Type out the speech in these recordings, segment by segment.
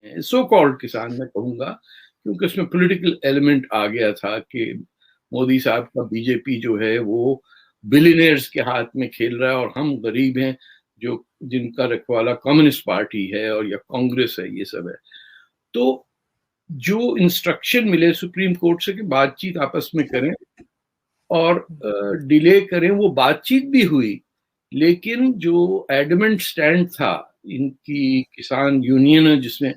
So called किसान मैं कहूँगा, क्योंकि उसमें पॉलिटिकल एलिमेंट आ गया था कि मोदी साहब का बीजेपी जो है वो बिलियनियर्स के हाथ में खेल रहा है और हम गरीब हैं जो जिनका रखवाला कम्युनिस्ट पार्टी है और या कांग्रेस है, ये सब है। तो जो इंस्ट्रक्शन मिले सुप्रीम कोर्ट से कि बातचीत आपस में करें और डिले करें, वो बातचीत भी हुई, लेकिन जो एडमेंट स्टैंड था इनकी किसान यूनियन जिसमें,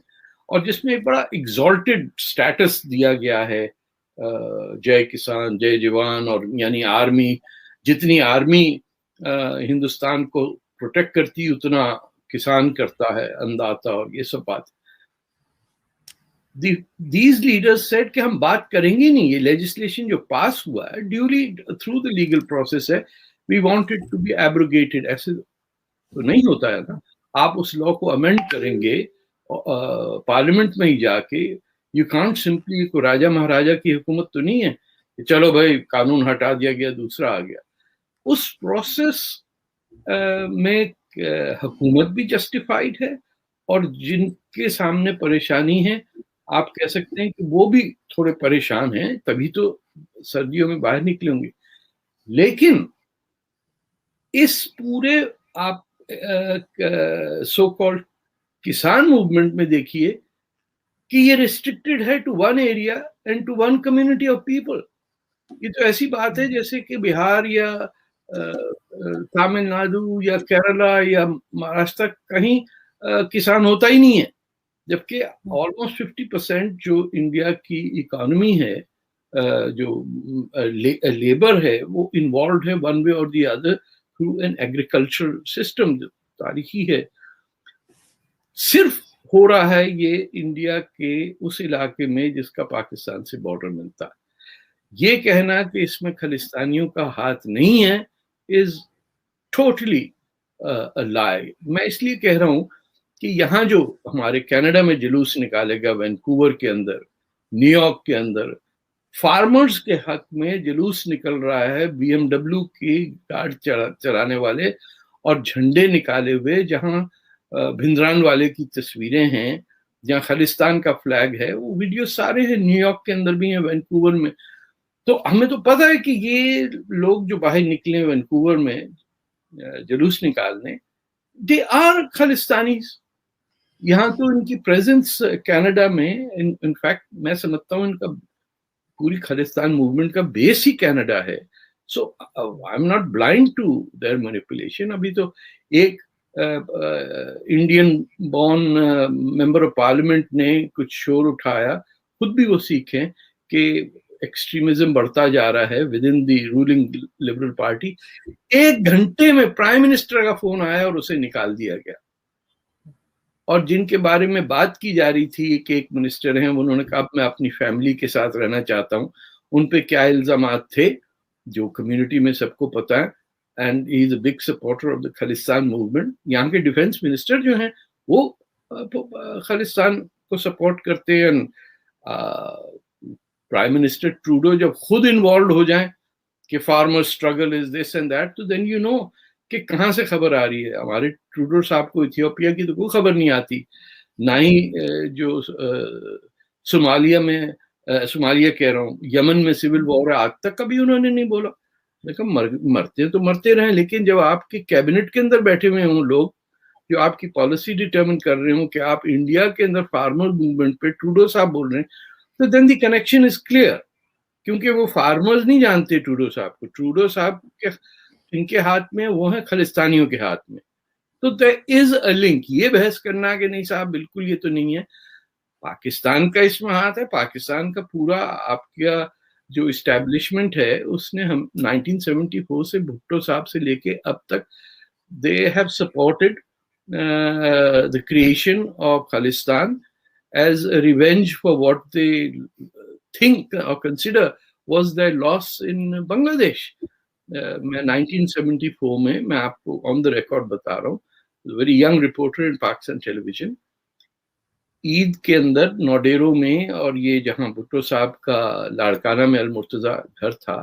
और जिसमें एक बड़ा एग्जॉल्टेड स्टेटस दिया गया है जय किसान जय जवान, और यानी आर्मी, जितनी आर्मी हिंदुस्तान को प्रोटेक्ट करती उतना किसान करता है, अन्नदाता और ये सब बात। these leaders said कि हम बात करेंगे नहीं, ये लेजिस्लेशन जो पास हुआ है duly through the legal process है, we want it to be abrogated. ऐसे तो नहीं होता है ना, आप उस लॉ को अमेंड करेंगे पार्लियामेंट में ही जाके, यू कांट सिंपली, को राजा महाराजा की हुकूमत तो नहीं है कि चलो भाई कानून हटा दिया गया दूसरा आ गया। उस प्रोसेस में हुकूमत भी जस्टिफाइड है और जिनके सामने परेशानी है आप कह सकते हैं कि वो भी थोड़े परेशान हैं, तभी तो सर्दियों में बाहर निकले होंगे। लेकिन इस पूरे आप सो कॉल्ड किसान मूवमेंट में देखिए कि ये रिस्ट्रिक्टेड है to one area and to one community of people. ये तो ऐसी बात है जैसे कि बिहार या तमिलनाडु या केरला या महाराष्ट्र कहीं किसान होता ही नहीं है, जबकि ऑलमोस्ट 50% जो इंडिया की इकोनॉमी है, जो लेबर है, वो इन्वॉल्व है वन वे और the other through an agriculture system, जो तारीखी है। सिर्फ हो रहा है ये इंडिया के उस इलाके में जिसका पाकिस्तान से बॉर्डर मिलता है। ये कहना कि इसमें खालिस्तानियों का हाथ नहीं है इज टोटली लाई। मैं इसलिए कह रहा हूं कि यहाँ जो हमारे कनाडा में जुलूस निकालेगा, वैंकूवर के अंदर, न्यूयॉर्क के अंदर, फार्मर्स के हक में जुलूस निकल रहा है, BMW की कार चलाने वाले और झंडे निकाले हुए, जहां भिंद्रान वाले की तस्वीरें हैं, जहां खालिस्तान का फ्लैग है, वो वीडियो सारे हैं, न्यूयॉर्क के अंदर भी हैं, वैंकूवर में। तो हमें तो पता है कि ये लोग जो बाहर निकले वैंकूवर में जुलूस निकालने, दे आर खालिस्तानीज। यहाँ तो इनकी प्रेजेंस कनाडा में, इनफैक्ट मैं समझता हूँ इनका पूरी खालिस्तान मूवमेंट का बेस ही कनाडा है। So I am not blind to their manipulation. अभी तो एक Indian born member of parliament ने कुछ शोर उठाया, खुद भी वो सीख हैं, कि एक्सट्रीमिज्म बढ़ता जा रहा है with in the ruling liberal party. 1 घंटे में प्राइम मिनिस्टर का फोन आया और उसे निकाल दिया गया। और जिनके बारे में बात की जा रही थी कि एक मिनिस्टर हैं, उन्होंने कहा मैं अपनी फैमिली के साथ रहना चाहता हूं। उन पे क्या इल्जामात थे जो कम्युनिटी में सबको पता है, and he is a big supporter of the Khalistan movement. यहाँ के डिफेंस मिनिस्टर जो हैं वो खालिस्तान को सपोर्ट करते हैं। प्राइम मिनिस्टर ट्रूडो जब खुद इन्वॉल्व हो जाए कि farmer struggle is this and that, तो देन यू नो कि कहाँ से खबर आ रही है। हमारे ट्रूडो साहब को इथियोपिया की तो कोई खबर नहीं आती, ना ही जो सोमालिया में, सोमालिया कह रहा हूँ, यमन में सिविल वॉर है, आज तक कभी उन्होंने नहीं बोला। देखो मरते तो मरते रहे, लेकिन जब आपके कैबिनेट के अंदर बैठे हुए हों लोग जो आपकी पॉलिसी डिटर्मिन कर रहे हो कि आप इंडिया के अंदर फार्मर मूवमेंट पे ट्रूडो साहब बोल रहे हैं, तो then the connection is clear. क्योंकि वो फार्मर्स नहीं जानते ट्रूडो साहब को, ट्रूडो साहब के इनके हाथ में वो है खालिस्तानियों के हाथ में। तो देयर इज अ लिंक। ये बहस करना कि नहीं साहब बिल्कुल ये तो नहीं है, पाकिस्तान का इसमें हाथ है। पाकिस्तान का पूरा आपका जो इस्टेब्लिशमेंट है उसने हम 1974 से भुट्टो साहब से लेके अब तक they have supported the creation of Khalistan as a revenge for what they think or consider was their loss in Bangladesh. मैं 1974 में, मैं आपको ऑन द रिकॉर्ड बता रहा हूँ, वेरी यंग रिपोर्टर इन पाकिस्तान टेलीविजन, ईद के अंदर नोडेरो में, और ये जहाँ भुट्टो साहब का लाड़काना में अल-मुर्तजा घर था,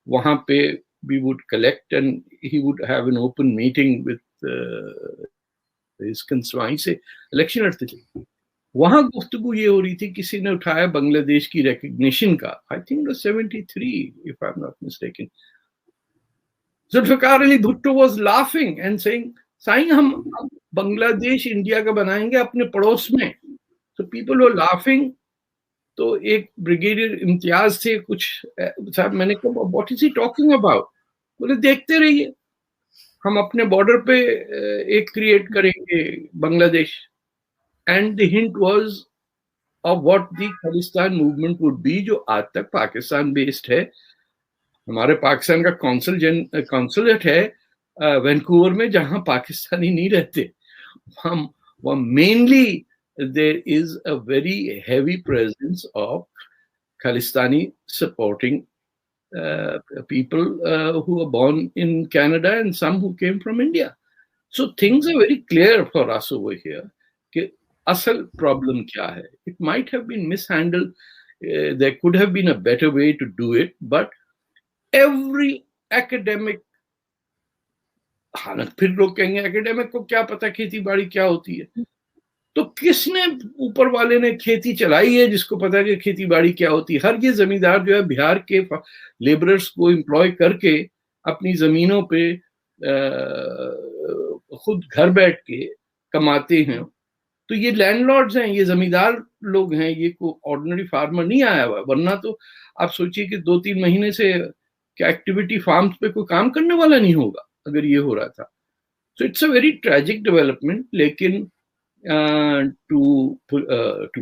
वहाँ पे we would collect and he would have an open meeting with his constituents से इलेक्शन लड़ते थे। वहां गुफ्तगू ये हो रही थी, किसी ने उठाया बांग्लादेश की रिकग्निशन का, I think 73 if I am not mistaken. Zulfikar Ali Bhutto was laughing and saying, साईं हम अब बांग्लादेश इंडिया का बनाएंगे अपने पड़ोस में. तो पीपल वर लाफिंग. तो एक ब्रिगेडियर इम्तियाज थे कुछ साहब, मैंने कहा what is he talking about. बोले देखते रहिए, हम अपने बॉर्डर पे एक क्रिएट करेंगे Bangladesh. And the hint was of what the Khalistan movement would be, जो आज तक पाकिस्तान बेस्ड है. हमारे पाकिस्तान का कॉन्सुलेट है वैंकूवर में, जहां पाकिस्तानी नहीं रहते. हम mainly there is a very heavy presence of Khalistani supporting people who are born in Canada and some who came from India. So things are very clear for us over here कि असल problem क्या है. It might have been mishandled. There could have been a better way to do it, but every academic, हालांकि फिर लोग कहेंगे academic को क्या पता खेती बाड़ी क्या होती है. तो किसने, ऊपर वाले ने खेती चलाई है जिसको पता है कि खेती बाड़ी क्या होती है. हर ये जमींदार जो है बिहार के लेबरर्स को एम्प्लॉय करके अपनी जमीनों पे खुद घर बैठ के कमाते हैं. तो ये लैंडलॉर्ड्स हैं, ये जमींदार लोग हैं, ये को ऑर्डिनरी फार्मर नहीं आया हुआ. वरना तो आप सोचिए कि 2-3 महीने से क्या एक्टिविटी फार्म्स पे कोई काम करने वाला नहीं होगा अगर ये हो रहा था. So it's a very tragic development. लेकिन to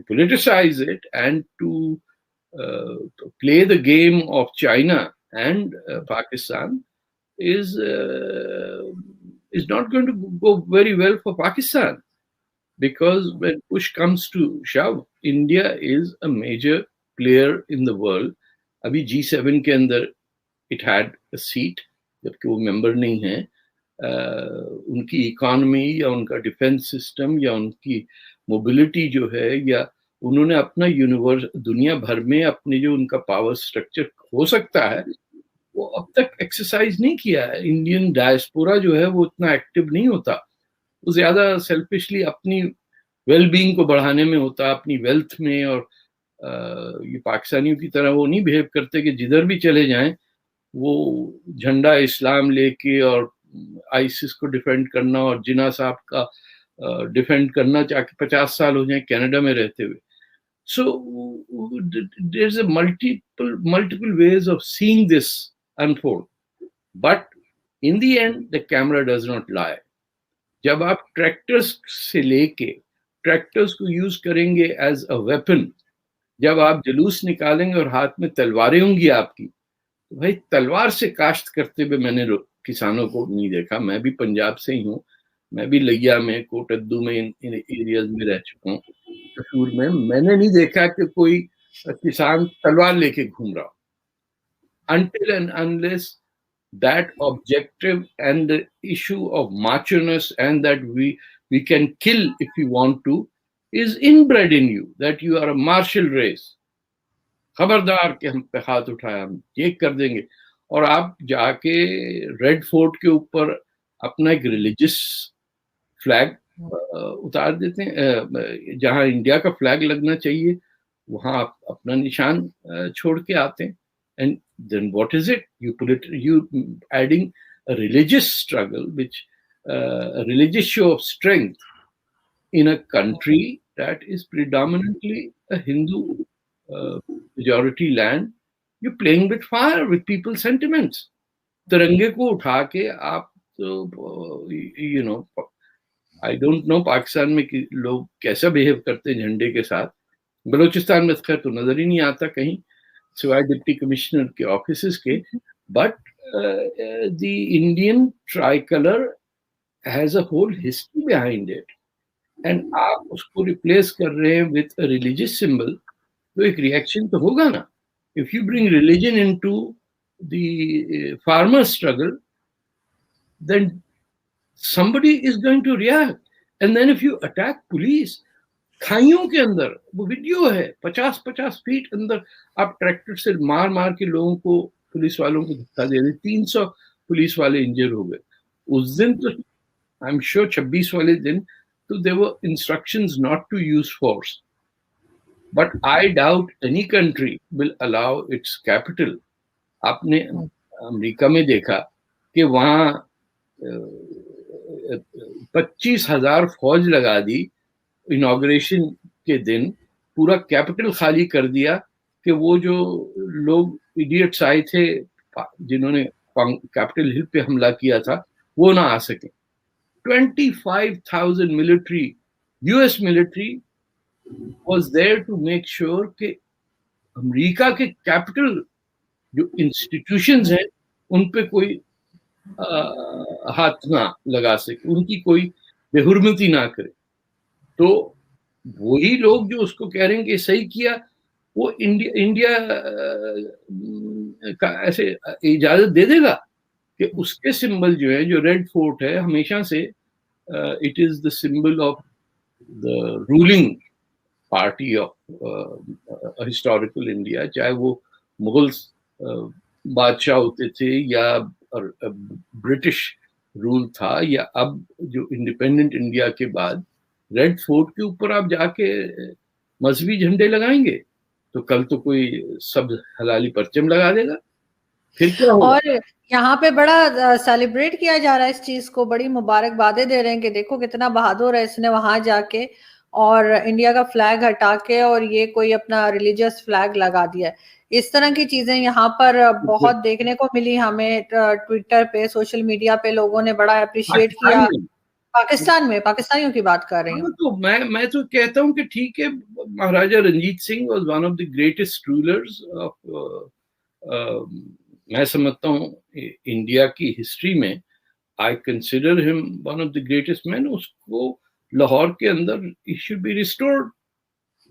politicize it and to play the game of China and Pakistan is not going to go very well for Pakistan, because when push comes to shove, India is a major player in the world. अभी G7 के अंदर it had a seat, जबकि वो member नहीं है. उनकी economy या उनका डिफेंस सिस्टम या उनकी मोबिलिटी जो है, या उन्होंने अपना यूनिवर्स दुनिया भर में अपने जो उनका पावर स्ट्रक्चर हो सकता है वो अब तक एक्सरसाइज नहीं किया है. इंडियन डायस्पोरा जो है वो उतना एक्टिव नहीं होता. वो ज्यादा सेल्फिशली अपनी वेलबींग को बढ़ाने में होता, अपनी वेल्थ में. और ये पाकिस्तानियों की तरह वो नहीं बिहेव करते कि जिधर भी चले जाएं वो झंडा इस्लाम लेके और आईसिस को डिफेंड करना और जिना साहब का डिफेंड करना, चाहे 50 साल हो जाए कनाडा में रहते हुए. So there is a multiple ways of seeing this unfold, but in the end the camera does not lie. जब आप ट्रैक्टर्स से लेके ट्रैक्टर्स को यूज करेंगे एज अ वेपन, जब आप जुलूस निकालेंगे और हाथ में तलवारें होंगी आपकी, तो भाई तलवार से काश्त करते हुए मैंने किसानों को नहीं देखा. मैं भी पंजाब से ही हूँ, मैं भी लिया में, कोटद्दू में, इन एरियाज में रह चुका हूँ. कसूर में मैंने नहीं देखा कि कोई किसान तलवार लेके घूम रहा. Until and unless that objective and the issue of macho-ness and that we can kill if we want to is inbred in you, that you are a martial race. खबरदार कि हम पे हाथ उठाया, हम ये कर देंगे. और आप जाके रेड फोर्ट के ऊपर अपना एक रिलीजियस फ्लैग उतार देते हैं, जहां इंडिया का फ्लैग लगना चाहिए वहां आप अपना निशान छोड़ के आते हैं. And then what is it, you adding a religious struggle, which a religious show of strength in a country that is predominantly a Hindu majority land. You're playing with fire, with people's sentiments. तिरंगे को उठा के आप तो you know, I don't know Pakistan में कि लोग कैसा बिहेव करते हैं झंडे के साथ. बलूचिस्तान में खैर तो नजर ही नहीं आता कहीं सिवाय डिप्टी कमिश्नर के ऑफिसेस के. But the Indian tricolour has a whole history behind it, and आप उसको रिप्लेस कर रहे हैं विथ अ रिलीजियस सिंबल, तो एक रिएक्शन तो होगा ना. If you bring religion into the farmer struggle, then somebody is going to react. And then if you attack police, खाइयों के अंदर वो वीडियो है 50-50 फीट अंदर आप ट्रैक्टर से मार मार के लोगों को, पुलिस वालों को धक्का दे रहे. 300 पुलिस वाले इंजर हो गए उस दिन. तो आई एम श्योर 26 वाले दिन So there were instructions not to use force. But I doubt any country will allow its capital. आपने अमेरिका में देखा कि वहाँ 25,000 फौज लगा दी इनॉग्रेशन के दिन, पूरा कैपिटल खाली कर दिया कि वो जो लोग इडियट्स आए थे जिन्होंने कैपिटल हिल पे हमला किया था वो ना आ सके. 25,000 military, US military was there to make sure कि अमेरिका के कैपिटल जो इंस्टीट्यूशंस हैं उन पे कोई हाथ ना लगा सके, उनकी कोई बेहुरमती ना करे. तो वही लोग जो उसको कह रहे हैं कि सही किया, वो इंडिया का ऐसे इजाजत दे देगा कि उसके सिंबल जो है, जो रेड फोर्ट है, हमेशा से it is the symbol of the ruling party of historical India, चाहे वो मुगल बादशाह होते थे या ब्रिटिश रूल था या अब जो इंडिपेंडेंट इंडिया के बाद रेड फोर्ट के ऊपर आप जाके मजहबी झंडे लगाएंगे तो कल तो कोई सब हलाली परचम लगा देगा, फिर क्या होगा? और यहाँ पे बड़ा सेलिब्रेट किया जा रहा है इस चीज को, बड़ी मुबारकबादें दे रहे हैं कि देखो कितना बहादुर है, इसने वहां जाके और इंडिया का फ्लैग हटा के और ये कोई अपना रिलीजियस फ्लैग लगा दिया है. इस तरह की चीजें यहाँ पर बहुत देखने को मिली हमें. ट्विटर पे, सोशल मीडिया पे लोगों ने बड़ा अप्रिशिएट किया. पाकिस्तान में, पाकिस्तानियों की बात कर रही हूँ. तो मैं तो कहता हूँ कि ठीक है, Maharaja Ranjit Singh was one of the greatest rulers of, मैं समझता हूँ इंडिया की हिस्ट्री में, I consider him one of the greatest man. उसको लाहौर के अंदर it should be restored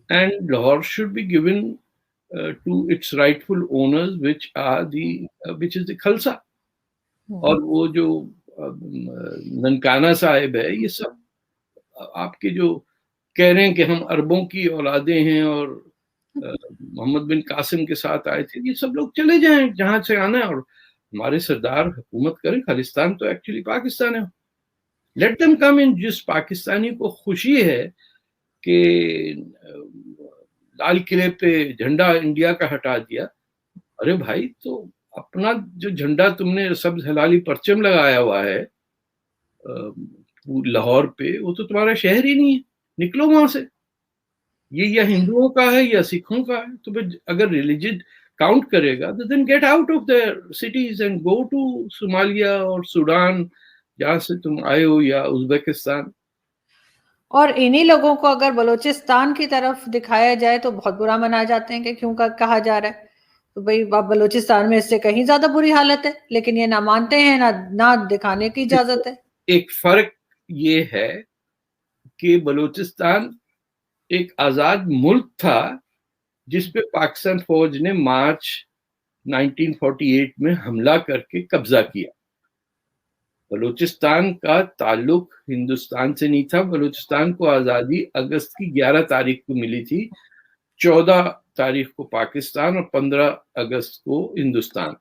and Lahore should be given to its rightful owners which is the Khalsa. और वो जो ननकाना साहिब है, ये सब आपके जो कह रहे हैं कि हम अरबों की औलादे हैं और मोहम्मद बिन कासिम के साथ आए थे, ये सब लोग चले जाएं जहां से आना है और हमारे सरदार हुकूमत करें. खालिस्तान तो एक्चुअली पाकिस्तान है, लेट देम कम इन. जिस पाकिस्तानी को खुशी है कि लाल किले पे झंडा इंडिया का हटा दिया, अरे भाई तो अपना जो झंडा तुमने सब्ज हलाली परचम लगाया हुआ है लाहौर पे, वो तो तुम्हारा शहर ही नहीं है, निकलो वहां से. ये या हिंदुओं का है या सिखों का है, तो फिर अगर रिलीजन काउंट करेगा तो then get out of the cities and go to Somalia और सूडान जहां से तुम आए हो, या उज्बेकिस्तान. और इन्हीं लोगों को अगर बलूचिस्तान की तरफ दिखाया जाए तो बहुत बुरा मना जाते हैं कि क्यों कहा जा रहा है. तो भाई बलूचिस्तान में इससे कहीं ज्यादा बुरी हालत है, लेकिन ये ना मानते हैं, ना दिखाने की इजाजत है. एक फर्क ये है कि बलूचिस्तान एक आजाद मुल्क था जिसपे पाकिस्तान फौज ने मार्च 1948 में हमला करके कब्जा किया. बलूचिस्तान का ताल्लुक हिंदुस्तान से नहीं था. बलूचिस्तान को आजादी अगस्त की 11 तारीख को मिली थी, 14 तारीख को पाकिस्तान और 15 अगस्त को हिंदुस्तान.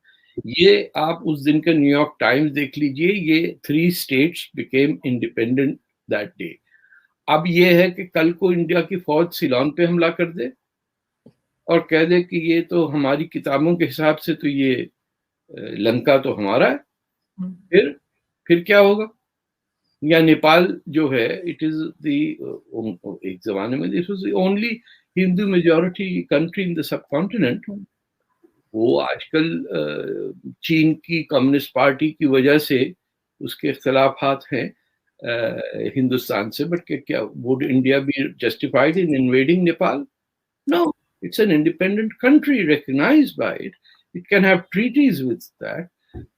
ये आप उस दिन का न्यूयॉर्क टाइम्स देख लीजिए, ये 3 states became independent that day. अब ये है कि कल को इंडिया की फौज सिलोन पे हमला कर दे और कह दे कि ये तो हमारी किताबों के हिसाब से तो ये लंका तो हमारा है, फिर क्या होगा? या नेपाल जो है, इट इज एक जमाने में this was the only Hindu majority country in the sub continent. वो आजकल चीन की कम्युनिस्ट पार्टी की वजह से उसके इख्तिलाफात हैं हिंदुस्तान से, बट क्या would India be justified in invading Nepal? No, it's an independent country recognized by it. It can have treaties with that.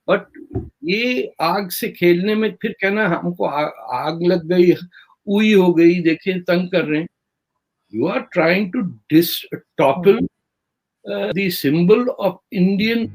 But ये आग से खेलने में फिर कहना हमको आग लग गई, उई हो गई, देखें तंग कर रहे हैं. You are trying to topple the symbol of Indian